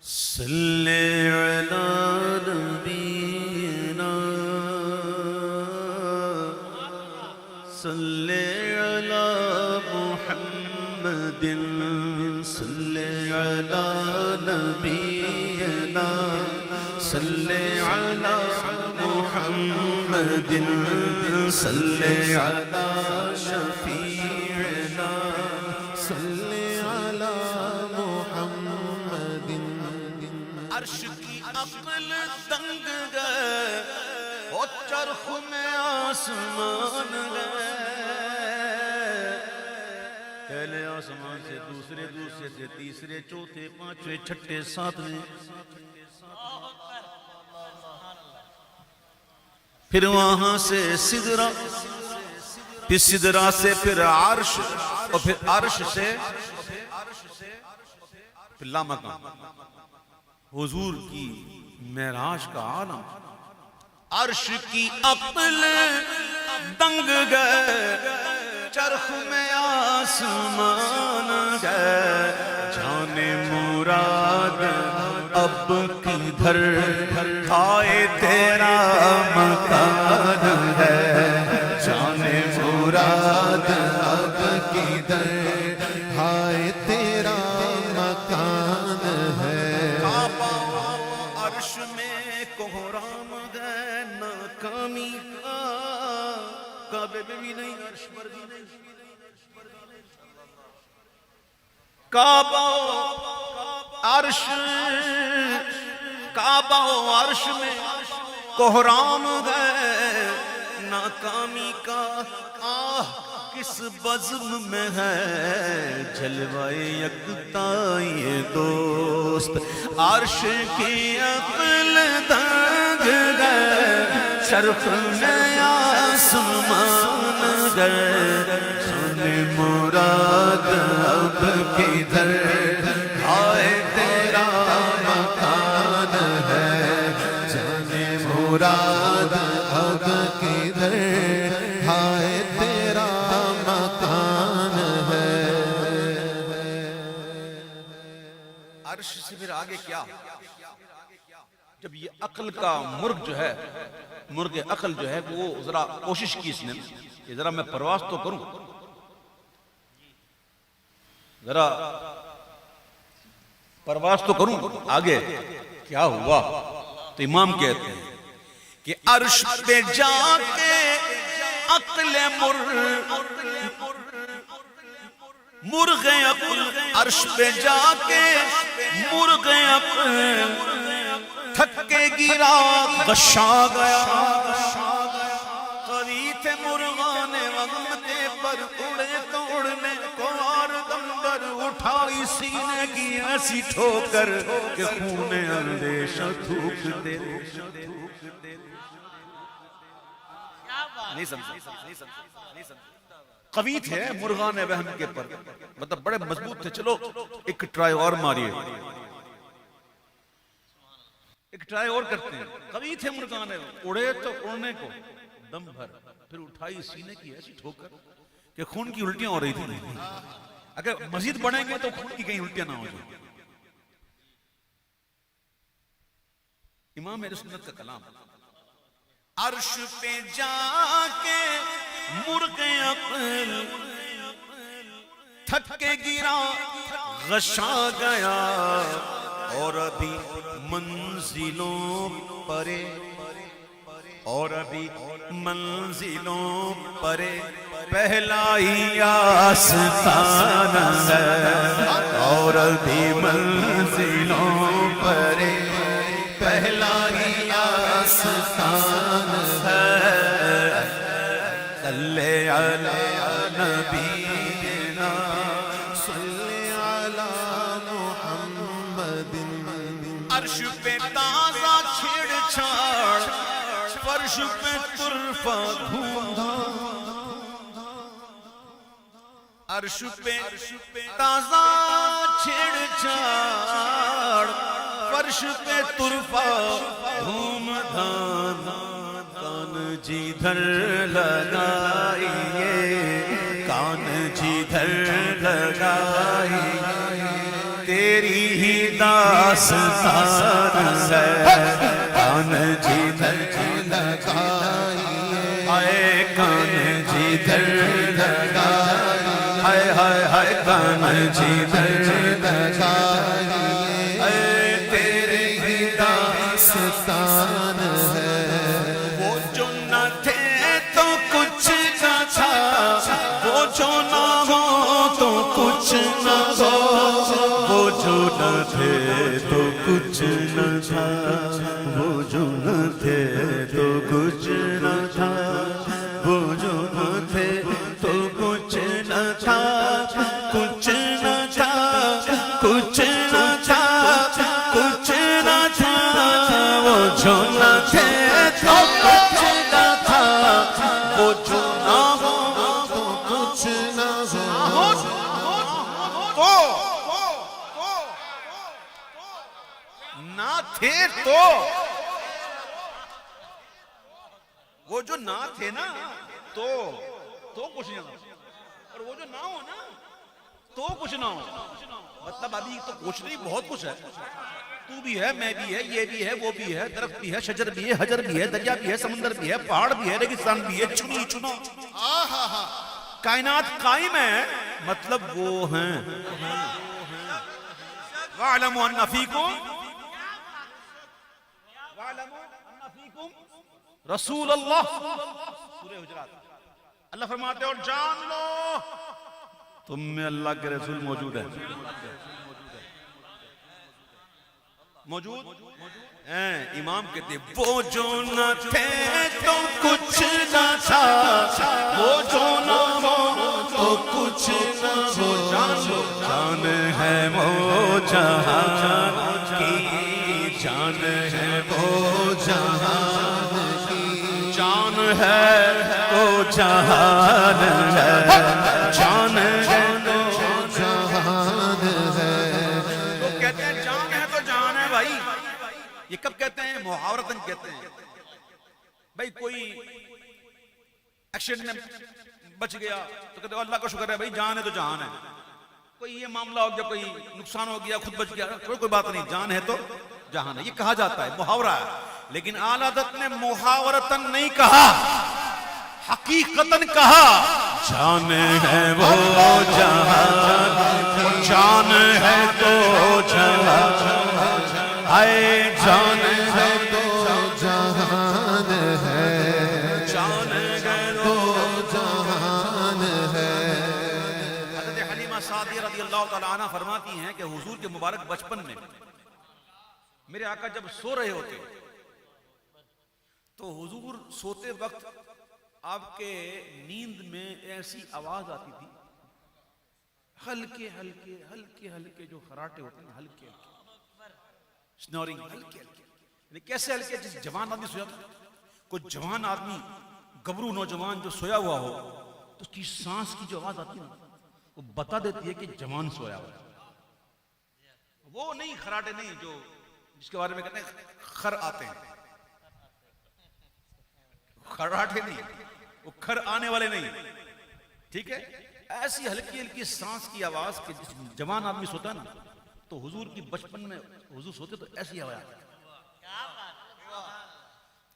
صلی علی نبینا صلی علی محمد صلی علی نبینا صلی علی محمد صلی علی شفیعنا صلی علی محمد عرش کی عقل دنگ گئے اور چرخ میں آسمان گئے پہلے آسمان سے دوسرے سے تیسرے چوتھے پانچویں چھٹے ساتویں پھر وہاں سے سدرہ پھر سدرہ سے پھر عرش اور پھر عرش سے پھر لامکان حضور کی معراج کا عالم عرش کی عقل دنگ گئے چرخ میں آسمان گئے جانے مراد اب کدھر ہائے تیرا مکان ہے جانے مراد اب کدھر ہائے تیرا مکان ہے عرش میں کوہرام گئے ناکامی کا کعبے میں بھی نہیں عرش پر بھی نہیں کعبہ عرش کعبہ عرش میں کوہرام گئے ناکامی کا آہ کس بزم میں ہے جلوہ یکتائی دوست عرش کی عقل دنگ گئے شرف میں آسمان گئے جانے مراد اب کدھر ہائے تیرا مکان ہے جانے مراد اب کدھر ہائے تیرا مکان ہے عرش سے پھر آگے کیا جب یہ عقل کا مرغ جو ہے مرغ عقل جو ہے وہ ذرا کوشش کی اس نے کہ ذرا میں پرواز تو کروں ذرا پرواز تو کروں آگے کیا ہوا تو امام کہتے ہیں کہ عرش پہ جا کے عقل مرغ عقل عرش پہ جا کے مرغ عقل تھک کے گرا غشا گیا قوی تھے مرغان وغمتے پر اڑے تو اڑنے کو آردم پر اٹھائی سینے کی ایسی ٹھوکر کہ خون اندیشہ تھوک دے نہیں سمجھا قوی تھے مرغان وہم کے پر مطلب بڑے مضبوط تھے چلو ایک ٹرائی اور ماریے ایک ٹرائی اور کرتے ہیں قوی تھے مرغان اڑے تو اڑنے کو دم بھر پھر اٹھائی سینے کی ایسی ٹھوکر کہ خون کی الٹیاں ہو رہی تھی اگر مزید بڑھیں گے تو خون کی کہیں الٹیاں نہ ہو جائیں امام اہل سنت کا کلام عرش پہ جا کے مرغ عقل تھک کے گرا غشا گیا اور ابھی منزلوں پرے اور ابھی منزلوں پرے پہلا ہی آستان ہے اور ابھی منزلوں پرے پہلا ہی آستان ہے صلی علی نبینا صلی علی محمد عرش پہ تازہ چھیڑ چھاڑ فرش پہ طرفہ دھوم دھام عرش پہ تازہ چھیڑ چھاڑ فرش پہ طرفہ دھوم دھام کان جدھر لگائیے کان جدھر لگائیے تیری ہی داستان ہے کان جدھر ہائے کان جدھر ہائے ہائے ہائے کان جدھر تیرے ہی داستان ہے وہ جو نہ تھے تو کچھ نہ تھا وہ جو نہ ہو تو کچھ نہ ہو وہ جو نہ تھے تو کچھ نہ تھا وہ جو نہ تھے تو کچھ نہ تھا وہ جو نہ تھے تو کچھ نہ تھا کچھ نہ تھا کچھ نہ تھا کچھ نہ تھا وہ جو نہ تھے تو کچھ نہ تھا وہ جو نہ ہو تو کچھ نہ ہو نہ تھے تو وہ جو نہ تھے نا تو کچھ نہ ہو اور وہ جو نہ ہو نا تو کچھ نہ ہو مطلب ابھی تو کچھ نہیں بہت کچھ ہے تو بھی ہے میں بھی ہے یہ بھی ہے وہ بھی ہے درخت بھی ہے شجر بھی ہے حجر بھی ہے دریا بھی ہے سمندر بھی ہے پہاڑ بھی ہے ریگستان بھی ہے چنی چنا کائنات قائم ہے مطلب وہ ہیں وَاعْلَمُوا أَنَّ فِيكُمْ رسول اللہ سورہ حجرات اللہ فرماتے ہیں اور جان لو تم میں اللہ کے رسول موجود ہے موجود ہیں امام کہتے ہیں وہ جو نہ تھے تو کچھ نہ تھا وہ جو نہ ہو تو کچھ نہ ہو جان ہے وہ جہان کی جان ہے وہ جہان کی جان ہے وہ جہان ہے جان ہے تو جہان ہے تو کہتے ہیں جان ہے تو جان ہے بھائی یہ کب کہتے ہیں محاورتاً کہتے ہیں بھائی کوئی ایکسیڈنٹ میں بچ گیا تو کہتے ہیں اللہ کا شکر ہے بھائی جان ہے تو جان ہے کوئی یہ معاملہ ہو گیا کوئی نقصان ہو گیا خود بچ گیا کوئی بات نہیں جان ہے تو جہان ہے یہ کہا جاتا ہے محاورہ ہے لیکن اعلیٰ حضرت نے محاورتاً نہیں کہا حقیقتاً کہا جان ہے وہ جہان جان ہے تو جہان آئے جان ہے تو جہان ہے جان ہے تو جہان ہے حضرت حلیمہ سعدیہ رضی اللہ تعالیٰ عنہ فرماتی ہیں کہ حضور کے مبارک بچپن میں میرے آقا جب سو رہے ہوتے تو حضور سوتے وقت آپ کے نیند میں ایسی آواز آتی تھی ہلکے ہلکے ہلکے ہلکے جو خراٹے ہوتے ہیں ہلکے ہلکے سنورنگ ہلکے ہلکے یعنی کیسے ہلکے جس جوان آدمی سویا تھا کوئی جوان آدمی گبرو نوجوان جو سویا ہوا ہو تو اس کی سانس کی جو آواز آتی ہے وہ بتا دیتی ہے کہ جوان سویا ہوا وہ نہیں خراٹے نہیں جو جس کے بارے میں کہتے ہیں خر آتے ہیں خراٹے نہیں وہ کھر آنے والے نہیں ٹھیک ہے ایسی ہلکی ہلکی سانس کی آواز کہ جس جوان آدمی سوتا ہے نا تو حضور کی بچپن میں حضور سوتے تو ایسی آواز آتی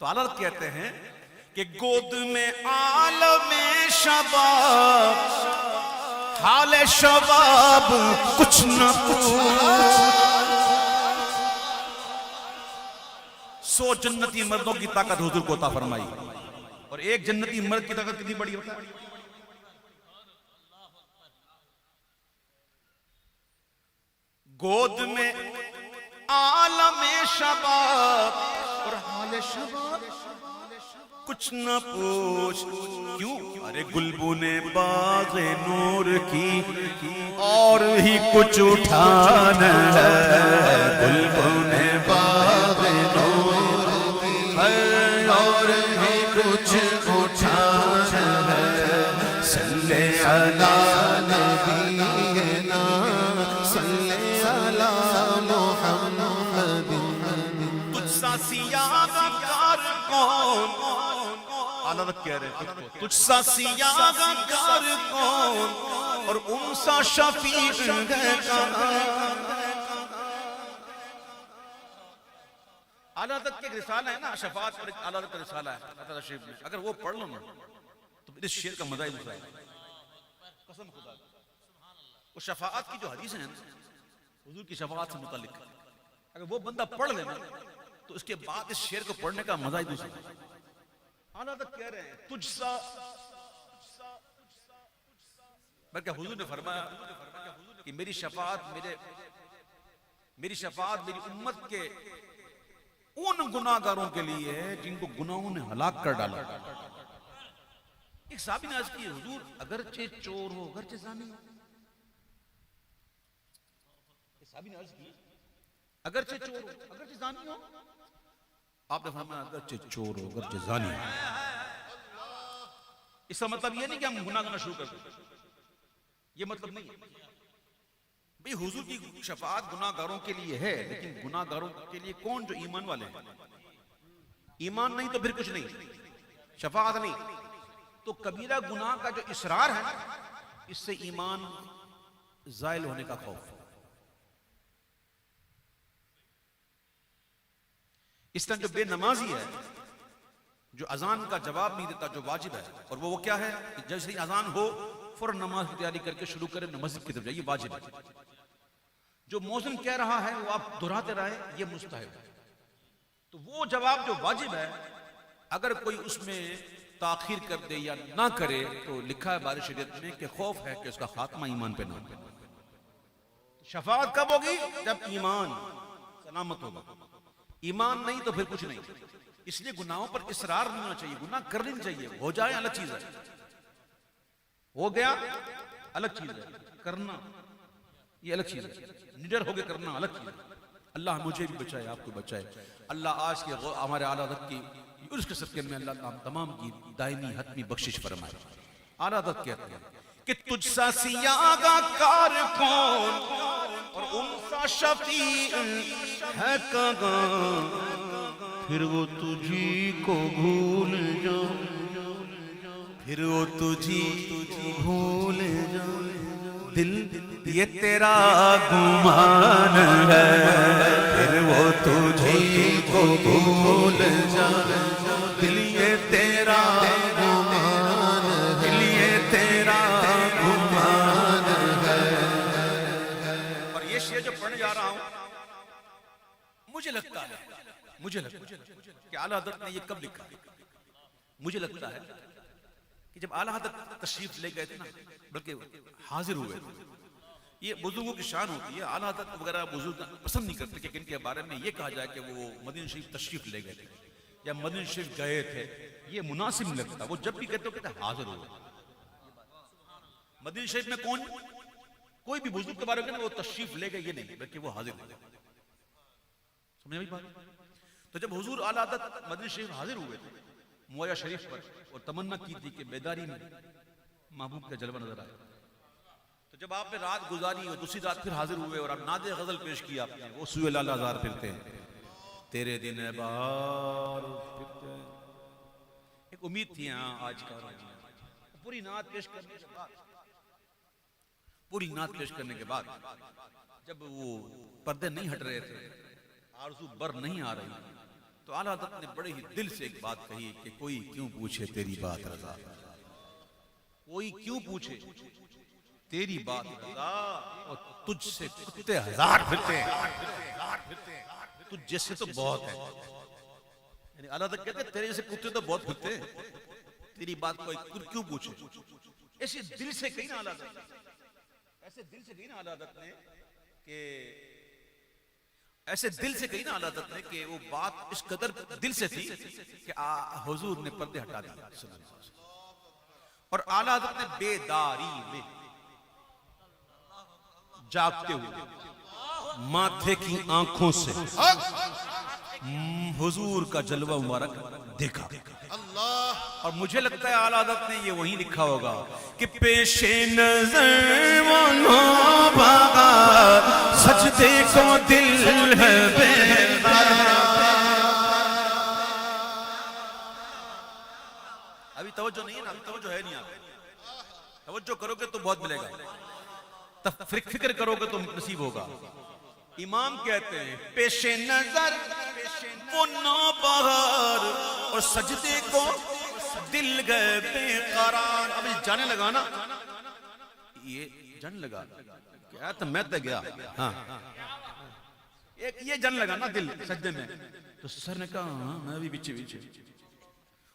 تو اعلیٰ حضرت کہتے ہیں کہ گود میں عالم شباب حال شباب کچھ نہ سو جنتی مردوں کی طاقت حضور کو عطا فرمائی اور ایک جنتی مرد کی طاقت کتنی بڑی ہوتا ہے گود میں عالم شباب اور حال شباب کچھ نہ پوچھ کیوں ارے گلبن باغ نور کی اور ہی کچھ اٹھانا ہے گلبن باغ نور کی اور ہی کچھ اٹھانا ہے صلی علی نبینا صلی علی محمد تجھ سا سیاہ کار کون عالت کہہ رہے ہیں تجھ سا سیاہ کار کون اور ان سا شفیع ہے کہاں اعلیٰ حضرت کے ایک رسالہ ہے نا شفاعت پر، ایک اعلیٰ حضرت کا رسالہ ہے فتح شریف میں، اگر وہ پڑھ لو نا تو اس شعر کا مزہ ہی دوسرا ہے، قسم خدا کی۔ وہ شفاعت کی جو حدیثیں ہیں نا حضور کی شفاعت سے متعلق، اگر وہ بندہ پڑھ لے نا تو اس کے بعد اس شعر کو پڑھنے کا مزہ ہی دوسرا ہے۔ اعلیٰ حضرت کہہ رہے ہیں تجھ سا، بلکہ حضور نے فرمایا کہ میری شفاعت میری امت کے ان گناہگاروں کے لیے ہے جن کو گناہوں نے ہلاک کر ڈالا۔ ایک صحابی نے عرض کی حضور اگرچہ چور ہو اگرچہ زانی ہو، ایک صحابی نے عرض کی اگرچہ چور ہو اگرچہ زانی ہو، آپ نے فرمایا اگرچہ چور ہو اگرچہ زانی ہو۔ اس کا مطلب یہ نہیں کہ ہم گناہ کرنا شروع کر دیں، یہ مطلب نہیں ہے بھئی حضور کی شفاعت گناہ گاروں کے لیے ہے، لیکن گناہ گاروں کے لیے کون؟ جو ایمان والے ہیں۔ ایمان نہیں تو پھر کچھ نہیں، شفاعت نہیں تو کبیرہ گناہ کا جو اصرار ہے اس سے ایمان زائل ہونے کا خوف۔ اس طرح جو بے نمازی ہے، جو اذان کا جواب نہیں دیتا جو واجب ہے، اور وہ کیا ہے کہ جیسے ہی اذان ہو فوراً نماز کی تیاری کر کے شروع کرے مسجد کی طرف جائے، یہ واجب ہے۔ جو مؤذن کہہ رہا ہے وہ آپ دہراتے رہے، یہ مستحب ہے۔ تو وہ جواب جو واجب ہے اگر کوئی اس میں تاخیر کر دے یا نہ کرے تو لکھا ہے بارش شریعت میں کہ خوف ہے کہ اس کا خاتمہ ایمان پہ نہ ہو۔ شفاعت کب ہوگی؟ جب ایمان سلامت ہوگا، ایمان نہیں تو پھر کچھ نہیں۔ اس لیے گناہوں پر اصرار نہیں ہونا چاہیے، گناہ کرنی چاہیے، ہو جائے الگ چیز ہے، ہو گیا الگ چیز ہے، کرنا یہ الگ چیز ہے، نڈر ہو کے کرنا الگ چیز ہے۔ اللہ مجھے بھی بچائے، آپ کو بچائے۔ اللہ آج کے ہمارے اعلیٰ حضرت کی اس کے صدقے میں اللہ ہم تمام کی دائمی حتمی بخشش فرمائے۔ اعلیٰ حضرت کہتے ہیں کہ تجھ سا سیاگا کار کون اور ان سا شفیع ہے کہاں، پھر وہ تجھی کو بھول جاؤ، پھر وہ تجھی بھول جاؤ، دل یہ تیرا گمان ہے، پھر وہ تجھی کو بھول جاؤ، دل یہ تیرا گمان ہے، دل یہ تیرا گمان ہے۔ اور یہ شعر جو پڑھنے جا رہا ہوں مجھے لگتا ہے کہ اعلیٰ حضرت نے یہ کب لکھا؟ مجھے لگتا ہے کہ جب اعلیٰ حضرت تشریف لے گئے تھے نا، بلکہ حاضر ہوئے تھے۔ یہ بزرگوں کی شان ہوتی ہے، اعلیٰ حضرت وغیرہ بزرگ پسند نہیں کرتے کہ ان کے بارے میں یہ کہا جائے کہ وہ مدینہ شریف تشریف لے گئے تھے یا مدینہ شریف گئے تھے، یہ مناسب نہیں لگتا۔ وہ جب بھی کہتے ہو کہتے حاضر ہوئے۔ مدینہ شریف میں کون کوئی بھی بزرگ کے بارے میں وہ تشریف لے گئے یہ نہیں، بلکہ وہ حاضر ہوئے۔ سمجھے بھائی بات؟ تو جب حضور اعلیٰ حضرت مدینہ شریف حاضر ہوئے تھے مویا شریف پر اور تمنا کی تھی کہ بیداری میں محبوب کا جلوہ نظر آئے، تو جب آپ نے رات گزاری اور دوسری رات پھر حاضر ہوئے اور آپ نعت غزل پیش کی، آپ نے وہ سوئے لال ہزار پھرتے ہیں تیرے دن بار پھرتے ہیں۔ ایک امید تھی ہاں آج کا پوری نعت پیش کرنے کے بعد جب وہ پردے نہیں ہٹ رہے تھے، آرزو بر نہیں آ رہی، تو اعلیٰ حضرت نے بڑے ہی دل سے ایک بات کہی کہ کوئی کیوں پوچھے تیری بات رضا، کوئی کیوں پوچھے تیری بات رضا، اور تجھ سے کتے ہزار پھرتے ہیں، تجھ جیسے تو بہت ہے۔ یعنی اعلیٰ حضرت کہتے ہیں تیرے جیسے کتے تو بہت پھرتے ہیں، تیری بات کوئی کیوں پوچھے۔ ایسے دل سے کہی نا اعلیٰ حضرت، ایسے دل سے کہی نا اعلیٰ حضرت نے کہ ایسے دل سے کہی نا اعلیٰ حضرت نے کہ وہ بات اس قدر دل سے تھی کہ حضور نے پردے ہٹا دیا اور اعلیٰ حضرت نے بیداری میں جاگتے ہوئے ماتھے کی آنکھوں سے حضور کا جلوہ مبارک دیکھا۔ اور مجھے لگتا ہے اعلیٰ حضرت نے یہ وہیں لکھا ہوگا کہ پیش نظر وہ نو بھاگا سجدے کو دل ہے بیدار۔ ابھی توجہ نہیں ہے نا، ابھی توجہ ہے نہیں، آپ توجہ کرو گے تو بہت ملے گا، فکر کرو گے تو نصیب ہوگا۔ امام کہتے ہیں پیش نظر کو نوبہار اور سجدے کو دل گئے بے قرار. اب یہ جانے لگا نا, یہ جن لگا کیا تو میں تو گیا, ہاں یہ جن لگا نا دل سجدے میں, تو سر نے کہا ہاں میں بھی پیچھے پیچھے.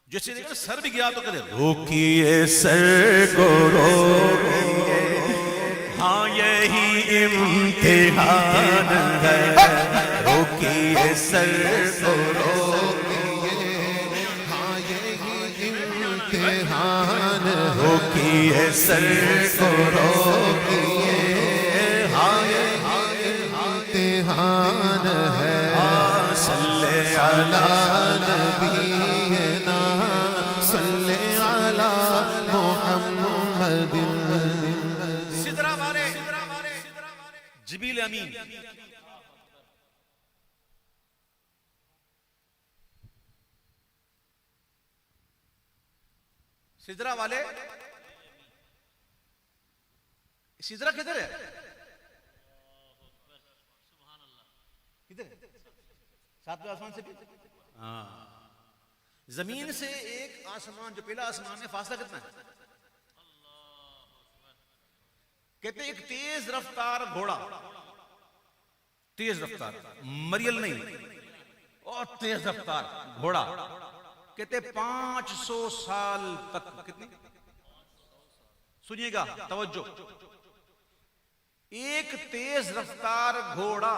جیسے دیکھا سر بھی گیا تو کہتے روکیے سر کو روکیے, ہاں یہی امتحان ہے. روکیے سر کو روکیے, ہاں یہی امتحان. روکیے سر کو روکیے, ہاں امتحان ہے. صلی علی نبینا صلی علی محمد. سدرا والے جبریل امین سدرا والے. سدرا کدھر ہے؟ کدھر ہے؟ ساتویں آسمان سے بھی. ہاں, زمین سے ایک آسمان جو پہلا آسمان ہے فاصلہ کتنا ہے؟ کہتے ہیں ایک تیز رفتار گھوڑا, تیز رفتار مریل نہیں, اور تیز رفتار گھوڑا, کہتے 500 سال تک. کتنی؟ سنیے گا توجہ, ایک تیز رفتار گھوڑا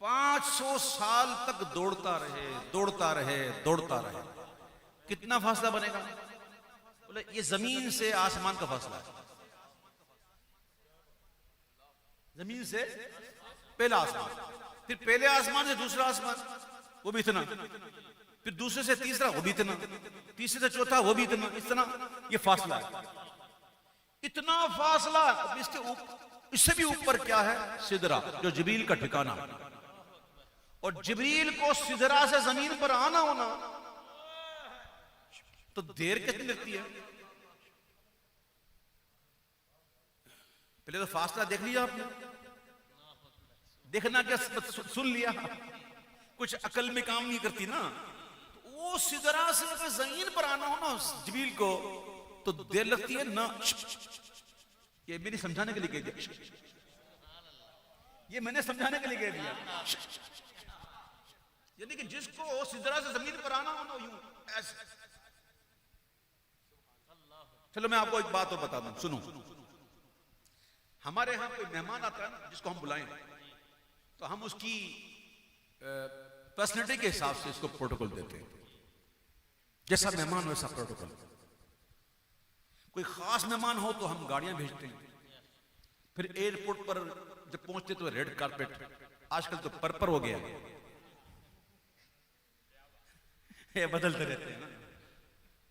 500 سال تک دوڑتا رہے دوڑتا رہے دوڑتا رہے. کتنا فاصلہ بنے گا؟ بولے یہ زمین سے آسمان کا فاصلہ ہے. زمین سے پہلا آسمان, پھر پہلے آسمان سے دوسرا آسمان وہ بھی اتنا, پھر دوسرے سے تیسرا وہ بھی اتنا, تیسرے سے چوتھا وہ بھی اتنا, اتنا یہ فاصلہ ہے. اتنا فاصلہ. اس سے بھی اوپر کیا ہے؟ سدرا, جو جبریل کا ٹھکانہ. اور جبریل کو سدرا سے زمین پر آنا ہونا تو دیر کتنی لگتی ہے؟ پہلے تو فاصلہ دیکھ لیا آپ نے, دیکھنا کیا سن لیا, کچھ عقل میں کام نہیں کرتی نا. وہ سدرا سے اگر زمین پر آنا ہونا جبریل کو تو دیر لگتی ہے نا. یہ میری سمجھانے کے لیے کہہ دیا, یہ میں نے سمجھانے کے لیے کہہ دیا. یعنی کہ جس کو سدرا سے زمین پر آنا ہونا یوں ایسے. چلو میں آپ کو ایک بات اور بتا دوں, سنو. ہمارے ہاں کوئی مہمان آتا ہے نا جس کو ہم بلائیں تو ہم اس کی پرسنالٹی کے حساب سے اس کو پروٹوکول دیتے ہیں. جیسا مہمان ویسا پروٹوکول. کوئی خاص مہمان ہو تو ہم گاڑیاں بھیجتے ہیں, پھر ایئرپورٹ پر جب پہنچتے تو ریڈ کارپیٹ, آج کل تو پرپر ہو گیا, یہ بدلتے رہتے ہیں نا.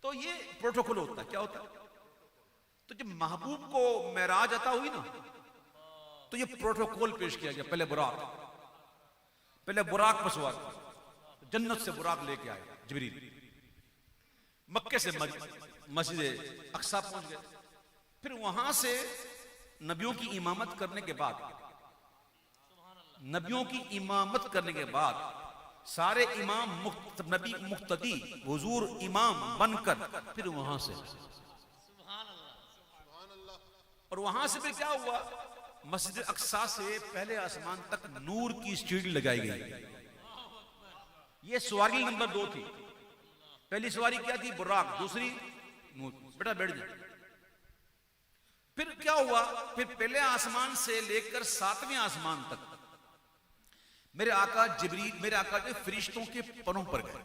تو یہ پروٹوکول ہوتا ہے. کیا ہوتا ہے؟ تو جب محبوب کو معراج عطا ہوئی نا تو یہ پروٹوکول پیش کیا گیا. پہلے براق پر سوار, جنت سے براق لے کے آئے جبریل, مکے سے مسجد اقصی پہنچ گئے. پھر وہاں سے نبیوں کی امامت کرنے کے بعد سارے امام نبی مقتدی حضور امام بن کر پھر وہاں سے, اور وہاں سے پھر کیا ہوا؟ مسجد اقصی سے پہلے آسمان تک نور کی سیڑھی لگائی گئی. یہ سواری نمبر 2 تھی. پہلی سواری کیا تھی؟ براق. دوسری نور. بیٹا بیٹھ جائے. پھر کیا ہوا؟ پھر پہلے آسمان سے لے کر 7ویں آسمان تک میرے آقا جبریل, میرے آقا کے فرشتوں کے پروں پر گئے.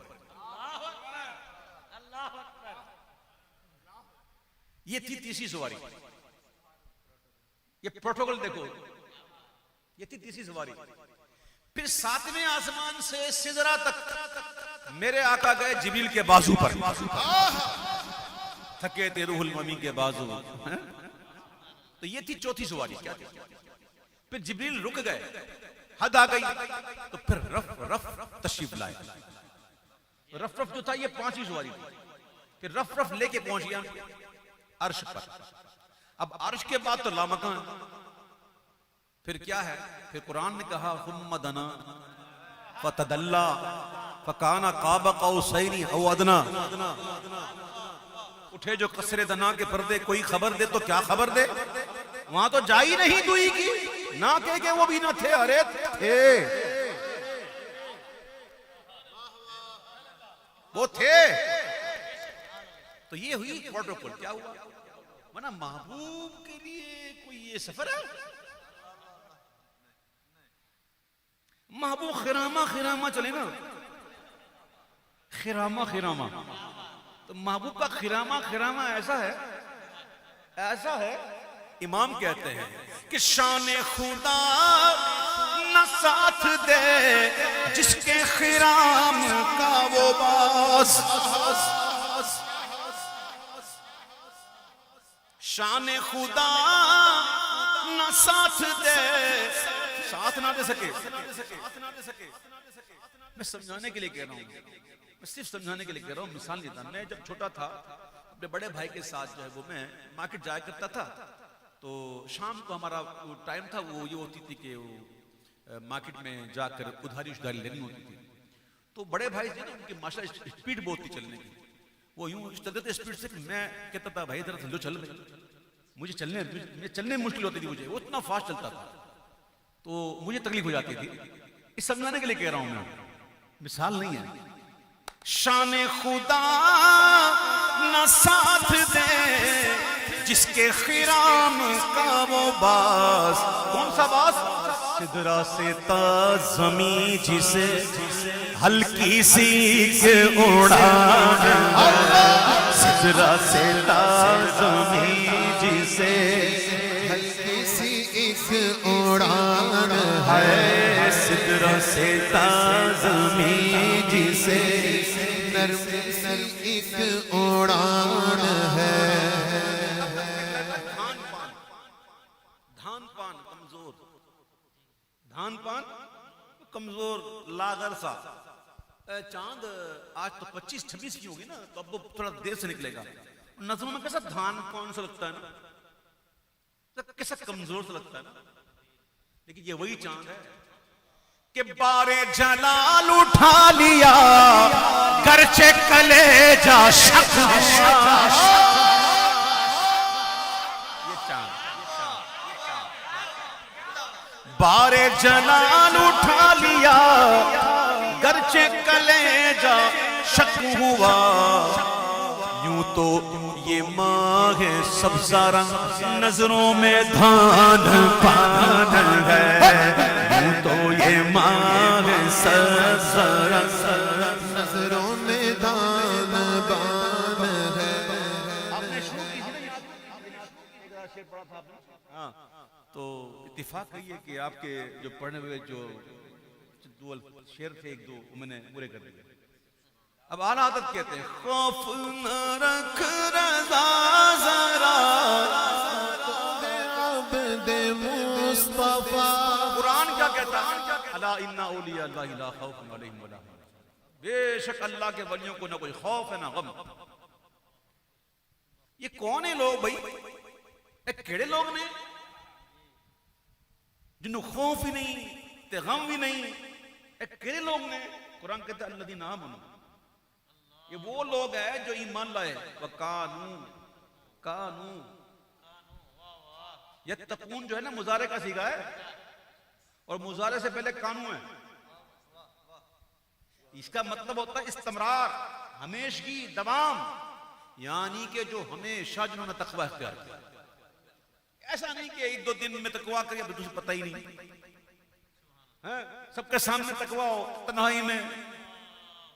یہ تھی تیسری سواری. یہ پروٹوکول دیکھو, یہ تھی تیسری سواری. پھر 7ویں آسمان سے سدرا تک میرے آقا گئے جبریل کے بازو پر. تھکے تھے روح الممی کے بازو. تو یہ تھی چوتھی سواری. کیا تھی؟ پھر جبریل رک گئے, حد آ گئی, تو پھر رف تشریف لائے. رف جو تھا یہ 5ویں سواری تھی. پھر رف لے کے پہنچ گیا عرش پر. اب عرش کے بعد تو لامکان. پھر کیا ہے؟ پھر قرآن نے کہا ثم دنا فتدلا فکان قاب قوسین او ادنا. اٹھے جو قصر دنا کے پردے کوئی خبر دے تو کیا خبر دے. وہاں تو جائی نہیں دوئی کی نہ کہ وہ بھی نہ تھے. ارے تھے وہ تھے. تو یہ ہوئی پروٹوکول. کیا ہوا ورنہ محبوب کے لیے کوئی یہ سفر ہے. محبوب خرامہ چلے نا, خرامہ تو محبوب کا خرامہ ایسا ہے. امام کہتے ہیں کہ شان خدا نہ ساتھ دے جس کے خرام کا وہ باس. شان خدا نہ ساتھ دے, ساتھ نہ دے سکے. میں سمجھانے کے لیے کہہ رہا ہوں, میں صرف سمجھانے کے لیے کہہ رہا ہوں. مثال لیتا, میں جب چھوٹا تھا اپنے بڑے بھائی کے ساتھ جو ہے وہ میں مارکیٹ جایا کرتا تھا. تو شام کو ہمارا ٹائم تھا, وہ یہ ہوتی تھی کہ وہ مارکیٹ میں جا کر ادھاری لینی ہوتی تھی. تو بڑے بھائی جو نا ان کی ماشاء اسپیڈ بہت تھی چلنے کی. وہ یوں چلتے تھے اسپیڈ سے کہ میں کہتا تھا بھائی ذرا چلو چل رہے, مجھے چلنے میں مشکل ہوتی تھی مجھے, وہ اتنا فاسٹ چلتا تھا تو مجھے تکلیف ہو جاتی تھی. اس سمجھانے کے لیے کہہ رہا ہوں میں, مثال نہیں ہے. شان خدا نہ ساتھ دے جس کے خرام کا وہ باس. کون سا باس؟ سدرا سے تا زمین جسے ہلکی سی اڑان, سدرا سے تا زمین جسے ہلکی سی ایک اڑان ہے. سدرا سے تا زمین جسے نرم سی ایک اڑان ہے. دھان پان کمزور لاغر سا. چاند آج تو 25-26 کی ہوگی نا, تو اب وہ تھوڑا دیر سے نکلے گا. نظروں میں کیسا دھان پان سا لگتا ہے نا, کیسا کمزور سا لگتا ہے نا. لیکن یہ وہی چاند ہے کہ بارے جلال اٹھا لیا گرچہ کلیجہ شک ہوا. بارے جلال اٹھا لیا گرچہ کلیجہ شک ہوا. یوں تو یہ ماہ سبزہ رنگ نظروں میں دھان پان ہے. یوں تو یہ ماہ سبزہ رنگ نظروں میں دھان پان ہے. آپ نے شروع کی تھی نا, شعر پڑھا تھا آپ نے, تو اتفاق ہے کہ آپ کے جو پڑھنے ہوئے جو دو شعر تھے ایک دو میں نے پورے کر دیے. اب اعلیٰ حضرت کہتے ہیں خوف نہ رکھ رضا ذرا عبد مصطفیٰ. قرآن کیا کہتا ہے؟ الا ان اولیاء اللہ لا خوف علیہم ولا هم. بے شک اللہ کے ولیوں کو نہ کوئی خوف ہے نہ غم. یہ کون ہیں لوگ بھائی؟ ایک کیڑے لوگ نے جنہوں خوف ہی نہیں تے غم بھی نہیں. ایک کیڑے لوگ نے. قرآن کہتا ہے الذین آمنوا, یہ وہ لوگ ہیں جو ایمان لائے. کانو یتقون جو ہے نا مضارع کا صیغہ ہے, اور مضارع سے پہلے کانو ہے. اس کا مطلب ہوتا ہے استمرار, ہمیشگی, دوام. یعنی کہ جو ہمیشہ جنہوں نے تقوی اختیار کیا. ایسا نہیں کہ ایک دو دن میں تقوی کری اب تجھے پتہ ہی نہیں, سب کے سامنے تقوی ہو تنہائی میں.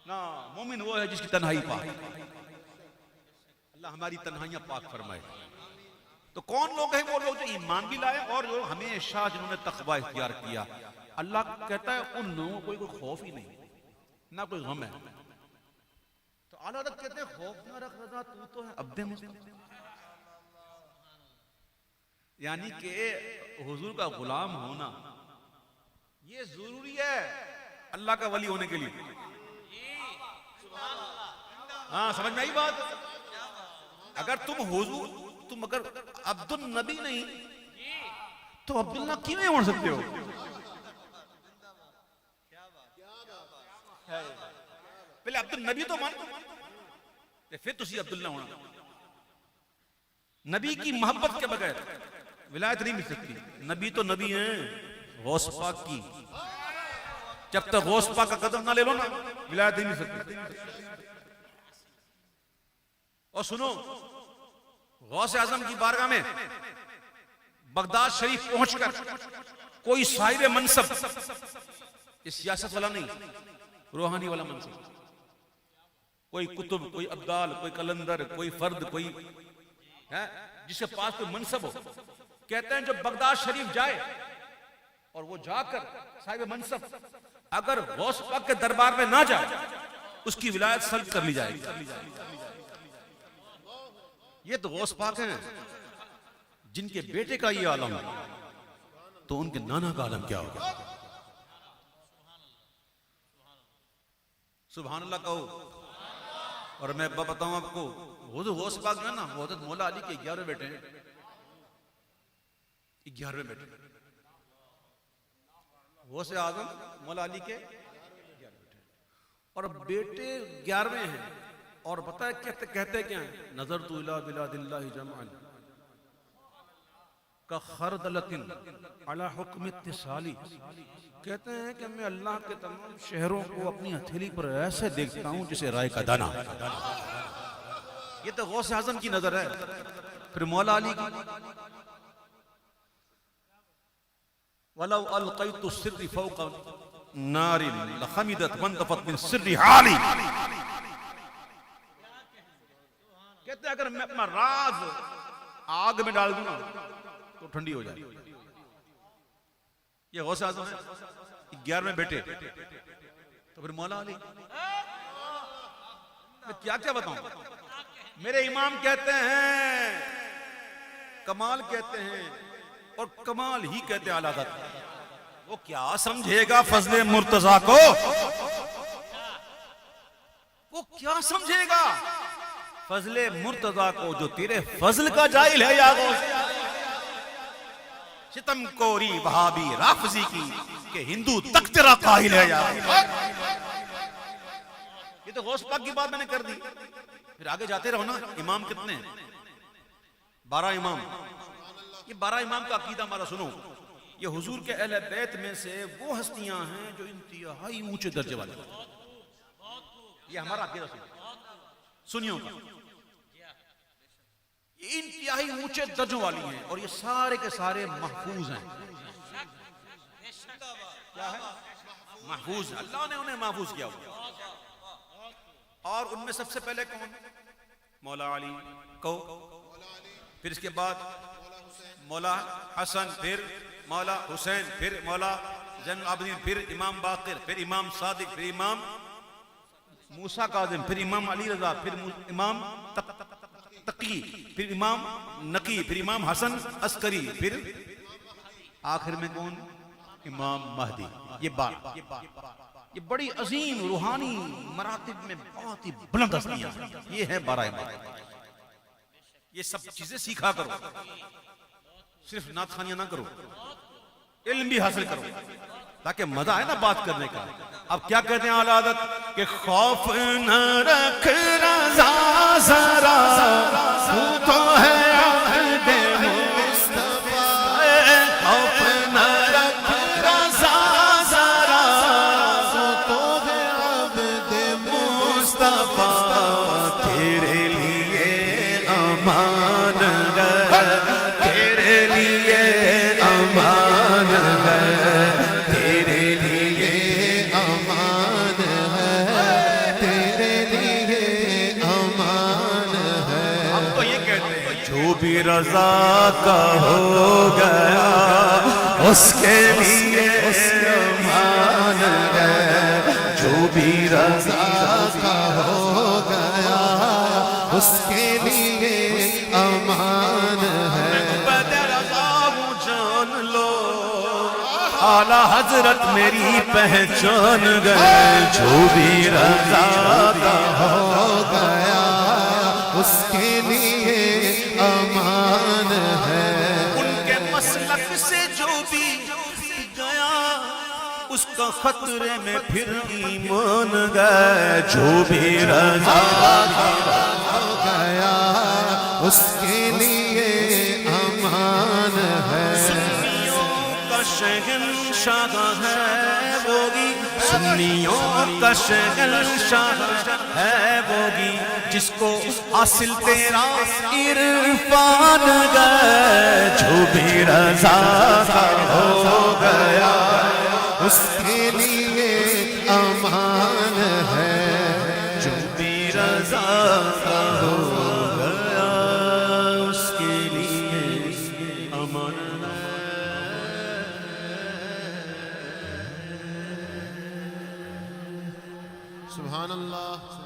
نا, مومن وہ ہے جس کی تنہائی پاک. اللہ ہماری تنہائیاں پاک فرمائے. تو کون لوگ ہیں؟ وہ لوگ جو ایمان بھی لائے اور جو ہمیشہ جنہوں نے تقوی اختیار کیا. اللہ کہتا ہے ان لوگوں کو کوئی خوف ہی نہیں نہ کوئی غم ہے. تو اعلیٰ حضرت کہتے ہیں خوف نہ رکھ رضا تو ہے عبد مصطفیٰ. یعنی کہ حضور کا غلام ہونا یہ ضروری ہے اللہ کا ولی ہونے کے لیے. ہاں سمجھ میں آئی بات؟ اگر تم اگر عبد النبی نہیں تو عبداللہ کیوں نہیں بن سکتے ہو؟ پہلے عبد النبی تو مان تے پھر تسی عبداللہ ہونا. نبی کی محبت کے بغیر ولایت نہیں مل سکتی. نبی تو نبی ہیں غوث پاک کی. جب تک غوث پاک کا قدم نہ لے لو نا ولایت نہیں مل سکتی. اور سنو غوث اعظم کی بارگاہ میں بغداد شریف پہنچ کر کوئی صاحب منصب، یہ سیاست والا نہیں، روحانی والا منصب، کوئی کتب، کوئی ابدال، کوئی کلندر، کوئی فرد، کوئی جس کے پاس کوئی منصب ہو، کہتے ہیں جو بغداد شریف جائے اور وہ جا کر صاحب منصب اگر غوث پاک کے دربار میں نہ جائے اس کی ولایت سلب کر لی جائے گی. یہ تو غوث پاک ہیں جن کے بیٹے کا یہ عالم ہے تو ان کے نانا کا عالم کیا ہوگا. سبحان اللہ کہو. اور میں بتاؤں آپ کو غوث پاک جو ہے نا وہ حضرت مولا علی کے 11 بیٹے ہیں. 11 بیٹے غوث اعظم مولا علی کے 11 بیٹے اور بیٹے 11 ہیں. اور پتہ ہے کہتے کیا ہیں؟ نظرت الی بلاد اللہ جمعا کخردلۃ علی حکم اتصالی. کہتے ہیں کہ میں اللہ کے تمام شہروں کو اپنی ہتھیلی پر ایسے دیکھتا ہوں جسے رائے کا دانہ. یہ تو غوث اعظم کی نظر ہے. پھر مولا علی کی وَلَوْ أَلْقَيْتُ السِّرِّ فَوْقَ نَارٍ لَخَمِدَتْ وَانْتَفَتْ مِنْ سِرِّ حَالِي. کہتے ہیں اگر میں اپنا راز آگ میں ڈال دوں نا تو ٹھنڈی ہو جائے. یہ غوث اعظم ہے 11 بیٹے. تو پھر مولا علی میں کیا کیا بتاؤں. میرے امام کہتے ہیں کمال کہتے ہیں اور کمال ہی کہتے ہیں اعلیٰ حضرت. وہ کیا سمجھے گا فضل مرتضیٰ کو, وہ کیا سمجھے گا فضل مرتضیٰ کو جو تیرے فضل کا جاہل ہے. یا غوث ستم کوری وہابی رافضی کی کہ ہندو تک تیرا قائل ہے. یا یہ تو غوث پاک کی بات میں نے کر دی. پھر آگے جاتے رہو نا. امام کتنے ہیں؟ 12 امام. یہ 12 امام کا عقیدہ ہمارا سنو. یہ حضور کے اہل بیت میں سے وہ ہستیاں ہیں جو انتہائی اونچے درجے والے. یہ ہمارا عقیدہ سنیوں کا یہ انتہائی اونچے درجوں والی ہیں اور یہ سارے کے سارے محفوظ ہیں. کیا ہے؟ محفوظ. اللہ نے انہیں محفوظ کیا ہوا. اور ان میں سب سے پہلے کون؟ مولا علی کو. پھر اس کے بعد مولا حسن, پھر مولا حسین, پھر مولا زین العابدین, پھر امام باقر, پھر امام صادق, پھر امام موسیٰ کاظم, پھر امام علی رضا, پھر امام تقی, پھر امام نقی, پھر امام حسن عسکری, پھر آخر میں کون؟ امام مہدی. یہ بڑی عظیم روحانی مراتب میں بہت ہی بلند ہستیاں. یہ ہے 12 امام. یہ سب چیزیں سیکھا کرو, صرف نعت خوانیاں نہ کرو, علم بھی حاصل کرو تاکہ مزہ آئے نا بات کرنے کا. اب کیا کہتے ہیں اعلیٰ حضرت کہ خوف نہ رکھ رضا ذرا تو تو ہے عہد مصطفیٰ. خوف نہ رکھ رضا ذرا تو تو ہے عبد مصطفیٰ. تیرے لیے امان ہے, تیرے لیے امان ہے, تیرے لیے امان ہے, تیرے لیے امان ہے. ہم تو یہ کہتے ہیں جو بھی رضا کا ہو گیا اس کے لیے امان ہے, جو بھی رضا کا ہو گیا اس کے لیے امان ہے. جان لو اعلیٰ حضرت میری پہچان گئے. جو بھی رضا کا ہو گیا اس کے لیے امان ہے. ان کے مسلک سے جو بھی گیا اس کا خطرے میں پھر ایمان گئے جو بھی رضا ہو گیا اس کے لیے امان ہے سنیوں کا شہنشاہ ہے وہی سنیوں کا شہنشاہ ہے وہی جس کو حاصل تیرا عرفان گئے جو بھی رضا کا ہو گیا اس کے لیے امان ہے جو بھی رضا کا ہو گیا اس کے لیے امان ہے سبحان اللہ